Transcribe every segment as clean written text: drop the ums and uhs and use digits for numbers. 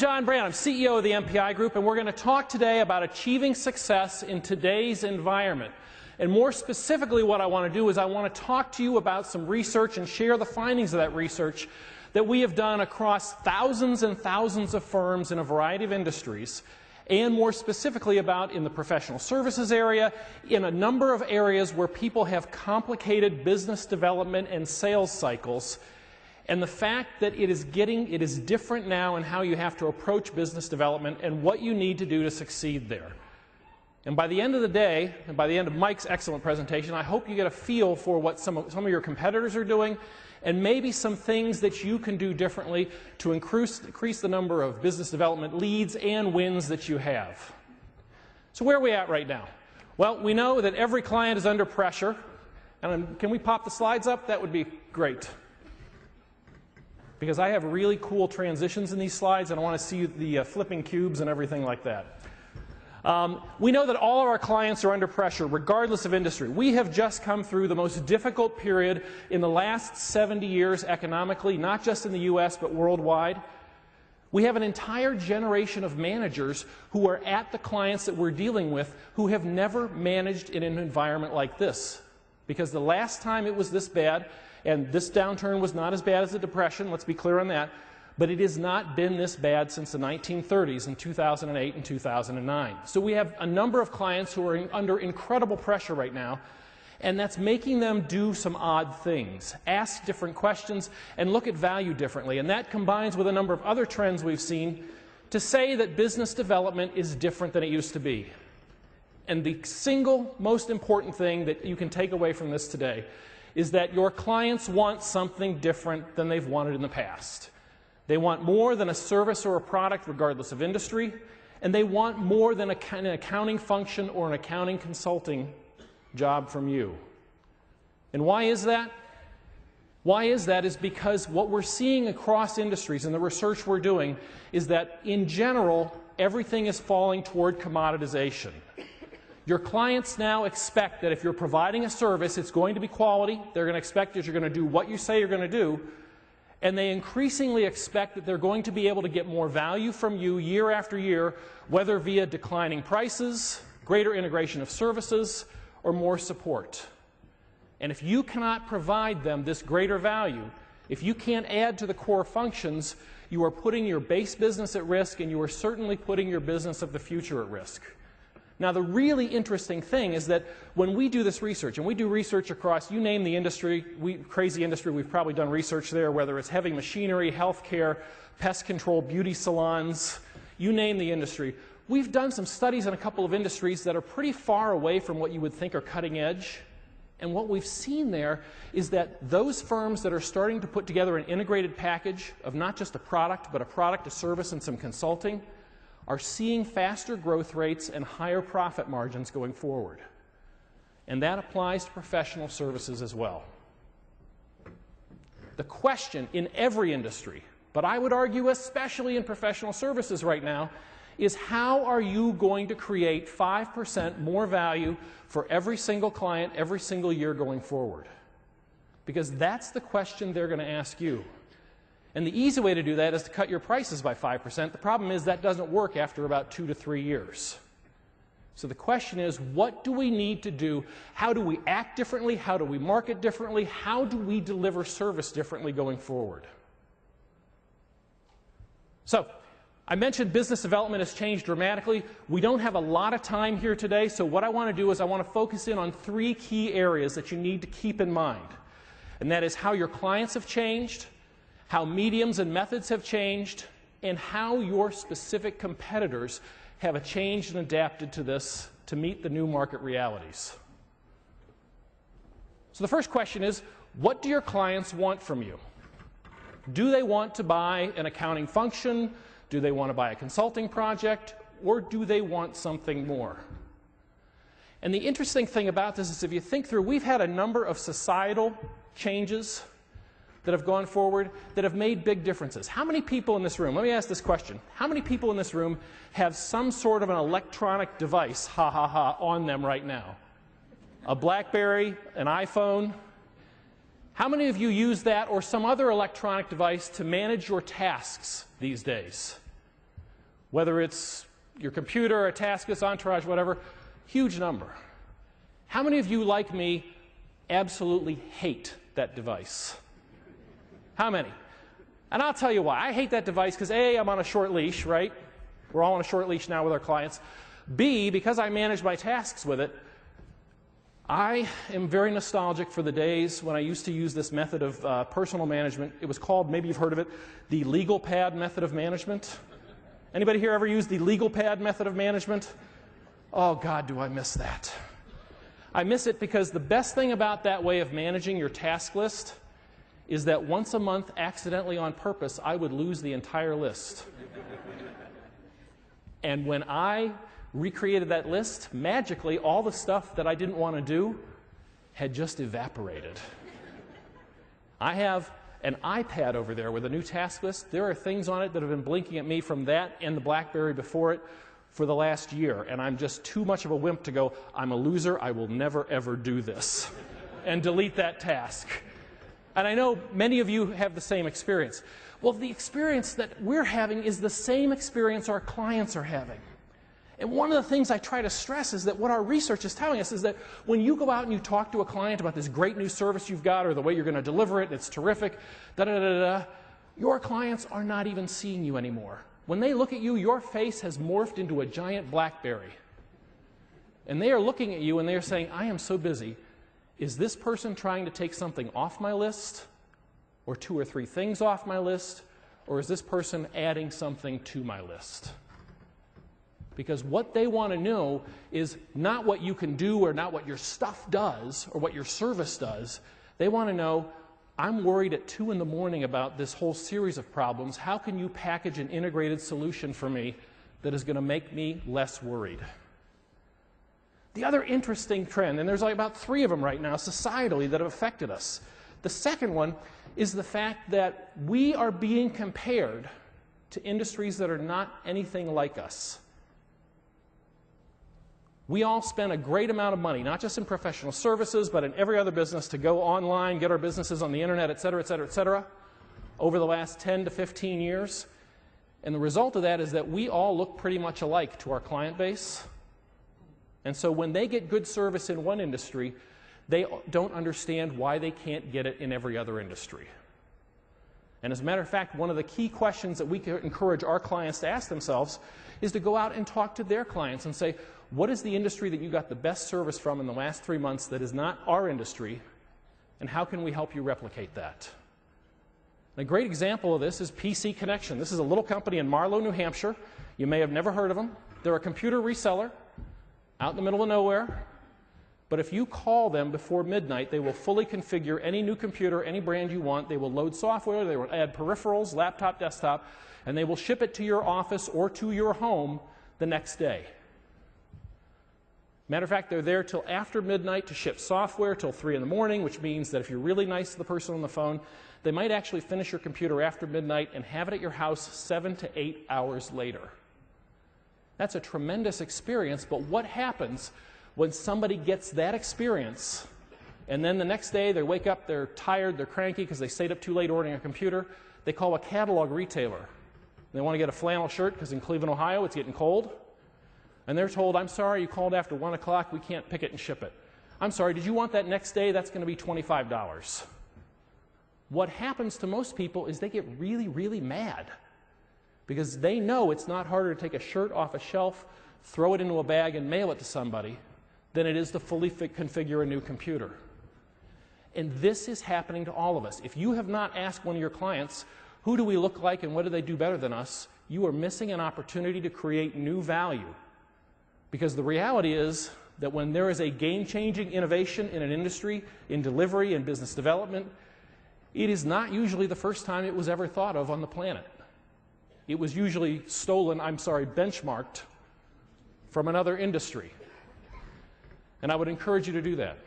John Brandt. I'm CEO of the MPI Group, and we're going to talk today about achieving success in today's environment. And more specifically, what I want to do is I want to talk to you about some research and share the findings of that research that we have done across thousands and thousands of firms in a variety of industries, and more specifically about in the professional services area, in a number of areas where people have complicated business development and sales cycles, and the fact that it is different now in how you have to approach business development and what you need to do to succeed there. And by the end of the day, and by the end of Mike's excellent presentation, I hope you get a feel for what some of your competitors are doing, and maybe some things that you can do differently to increase the number of business development leads and wins that you have. So where are we at right now? Well, we know that every client is under pressure. And can we pop the slides up? That would be great. Because I have really cool transitions in these slides, and I want to see the flipping cubes and everything like that. We know that all of our clients are under pressure, regardless of industry. We have just come through the most difficult period in the last 70 years economically, not just in the US, but worldwide. We have an entire generation of managers who are at the clients that we're dealing with who have never managed in an environment like this. Because the last time it was this bad, and this downturn was not as bad as the Depression, let's be clear on that, but it has not been this bad since the 1930s in 2008 and 2009. So we have a number of clients who are under incredible pressure right now, and that's making them do some odd things, ask different questions, and look at value differently. And that combines with a number of other trends we've seen to say that business development is different than it used to be. And the single most important thing that you can take away from this today is that your clients want something different than they've wanted in the past. They want more than a service or a product, regardless of industry, and they want more than an accounting function or an accounting consulting job from you. And why is that? Why is that? Is because what we're seeing across industries and the research we're doing is that, in general, everything is falling toward commoditization. Your clients now expect that if you're providing a service, it's going to be quality. They're going to expect that you're going to do what you say you're going to do. And they increasingly expect that they're going to be able to get more value from you year after year, whether via declining prices, greater integration of services, or more support. And if you cannot provide them this greater value, if you can't add to the core functions, you are putting your base business at risk, and you are certainly putting your business of the future at risk. Now, the really interesting thing is that when we do this research, and we do research across, you name the industry, crazy industry, we've probably done research there, whether it's heavy machinery, healthcare, pest control, beauty salons, you name the industry. We've done some studies in a couple of industries that are pretty far away from what you would think are cutting edge. And what we've seen there is that those firms that are starting to put together an integrated package of not just a product, but a product, a service, and some consulting, are seeing faster growth rates and higher profit margins going forward. And that applies to professional services as well. The question in every industry, but I would argue especially in professional services right now, is how are you going to create 5% more value for every single client every single year going forward? Because that's the question they're going to ask you. And the easy way to do that is to cut your prices by 5%. The problem is that doesn't work after about 2 to 3 years. So the question is, what do we need to do? How do we act differently? How do we market differently? How do we deliver service differently going forward? So I mentioned business development has changed dramatically. We don't have a lot of time here today, so what I want to do is I want to focus in on 3 key areas that you need to keep in mind. And that is how your clients have changed, how mediums and methods have changed, and how your specific competitors have changed and adapted to this to meet the new market realities. So the first question is, what do your clients want from you? Do they want to buy an accounting function? Do they want to buy a consulting project? Or do they want something more? And the interesting thing about this is, if you think through, we've had a number of societal changes that have gone forward that have made big differences. How many people in this room, let me ask this question, how many people in this room have some sort of an electronic device, on them right now? A BlackBerry, an iPhone? How many of you use that or some other electronic device to manage your tasks these days? Whether it's your computer, a task list, entourage, whatever, huge number. How many of you, like me, absolutely hate that device? How many? And I'll tell you why. I hate that device because A, I'm on a short leash, right? We're all on a short leash now with our clients. B, because I manage my tasks with it, I am very nostalgic for the days when I used to use this method of personal management. It was called, maybe you've heard of it, the legal pad method of management. Anybody here ever use the legal pad method of management? Oh, God, do I miss that. I miss it because the best thing about that way of managing your task list is that once a month, accidentally on purpose, I would lose the entire list. And when I recreated that list, magically, all the stuff that I didn't want to do had just evaporated. I have an iPad over there with a new task list. There are things on it that have been blinking at me from that and the BlackBerry before it for the last year, and I'm just too much of a wimp to go, I'm a loser, I will never ever do this, and delete that task. And I know many of you have the same experience. Well, the experience that we're having is the same experience our clients are having. And one of the things I try to stress is that what our research is telling us is that when you go out and you talk to a client about this great new service you've got or the way you're going to deliver it, and it's terrific, your clients are not even seeing you anymore. When they look at you, your face has morphed into a giant BlackBerry. And they are looking at you and they are saying, I am so busy. Is this person trying to take something off my list, or 2 or 3 things off my list, or is this person adding something to my list? Because what they want to know is not what you can do or not what your stuff does or what your service does. They want to know, I'm worried at 2 in the morning about this whole series of problems. How can you package an integrated solution for me that is going to make me less worried? The other interesting trend, and there's like about 3 of them right now societally that have affected us. The second one is the fact that we are being compared to industries that are not anything like us. We all spend a great amount of money, not just in professional services, but in every other business to go online, get our businesses on the internet, et cetera, et cetera, et cetera, over the last 10 to 15 years. And the result of that is that we all look pretty much alike to our client base. And so when they get good service in one industry, they don't understand why they can't get it in every other industry. And as a matter of fact, one of the key questions that we can encourage our clients to ask themselves is to go out and talk to their clients and say, what is the industry that you got the best service from in the last 3 months that is not our industry, and how can we help you replicate that? And a great example of this is PC Connection. This is a little company in Marlow, New Hampshire. You may have never heard of them. They're a computer reseller out in the middle of nowhere. But if you call them before midnight, they will fully configure any new computer, any brand you want. They will load software, they will add peripherals, laptop, desktop, and they will ship it to your office or to your home the next day. Matter of fact, they're there till after midnight to ship software till 3 in the morning, which means that if you're really nice to the person on the phone, they might actually finish your computer after midnight and have it at your house 7 to 8 hours later. That's a tremendous experience, but what happens when somebody gets that experience and then the next day they wake up, they're tired, they're cranky because they stayed up too late ordering a computer? They call a catalog retailer. They want to get a flannel shirt because in Cleveland, Ohio, it's getting cold. And they're told, I'm sorry, you called after 1 o'clock, we can't pick it and ship it. I'm sorry, did you want that next day? That's going to be $25. What happens to most people is they get really, really mad because they know it's not harder to take a shirt off a shelf, throw it into a bag, and mail it to somebody than it is to fully configure a new computer. And this is happening to all of us. If you have not asked one of your clients, who do we look like and what do they do better than us, you are missing an opportunity to create new value. Because the reality is that when there is a game-changing innovation in an industry, in delivery and business development, it is not usually the first time it was ever thought of on the planet. It was usually benchmarked from another industry. And I would encourage you to do that.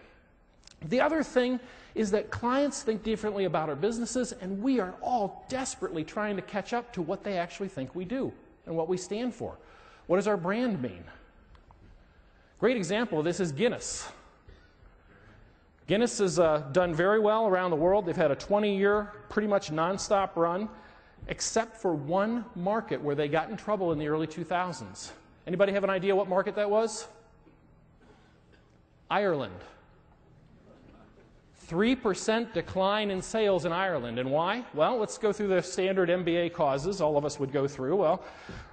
The other thing is that clients think differently about our businesses, and we are all desperately trying to catch up to what they actually think we do and what we stand for. What does our brand mean? Great example of this is Guinness. Guinness has done very well around the world. They've had a 20-year, pretty much nonstop run. except for one market where they got in trouble in the early 2000s. Anybody have an idea what market that was? Ireland. 3% decline in sales in Ireland. And why? Well, let's go through the standard MBA causes all of us would go through. Well,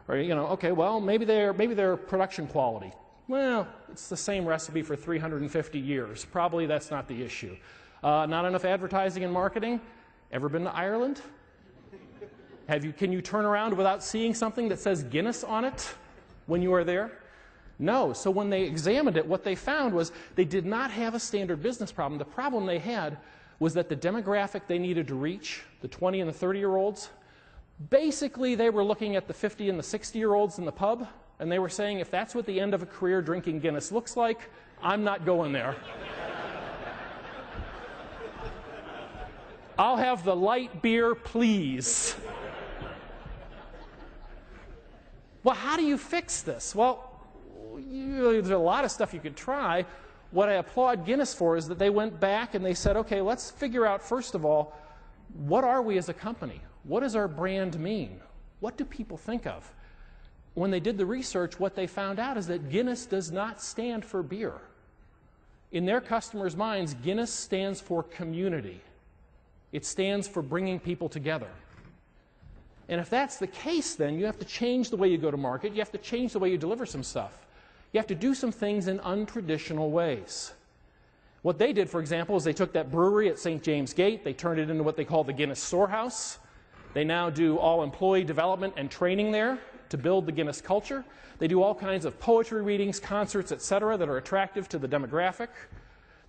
or, okay, well, maybe their production quality. Well, it's the same recipe for 350 years. Probably that's not the issue. Not enough advertising and marketing. Ever been to Ireland? Can you turn around without seeing something that says Guinness on it when you are there? No. So when they examined it, what they found was they did not have a standard business problem. The problem they had was that the demographic they needed to reach, the 20 and the 30-year-olds, basically they were looking at the 50 and the 60-year-olds in the pub, and they were saying, if that's what the end of a career drinking Guinness looks like, I'm not going there. I'll have the light beer, please. Well, how do you fix this? Well, there's a lot of stuff you could try. What I applaud Guinness for is that they went back and they said, okay, let's figure out, first of all, what are we as a company? What does our brand mean? What do people think of? When they did the research, what they found out is that Guinness does not stand for beer. In their customers' minds, Guinness stands for community. It stands for bringing people together. And if that's the case, then you have to change the way you go to market. You have to change the way you deliver some stuff. You have to do some things in untraditional ways. What they did, for example, is they took that brewery at St. James Gate, they turned it into what they call the Guinness Storehouse. They now do all employee development and training there to build the Guinness culture. They do all kinds of poetry readings, concerts, etc., that are attractive to the demographic.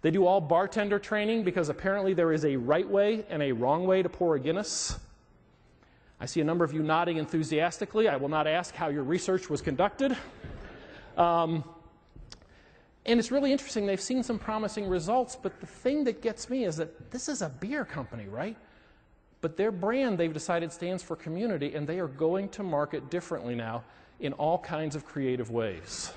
They do all bartender training because apparently there is a right way and a wrong way to pour a Guinness. I see a number of you nodding enthusiastically. I will not ask how your research was conducted. And it's really interesting. They've seen some promising results, but the thing that gets me is that this is a beer company, right? But their brand, they've decided, stands for community, and they are going to market differently now in all kinds of creative ways.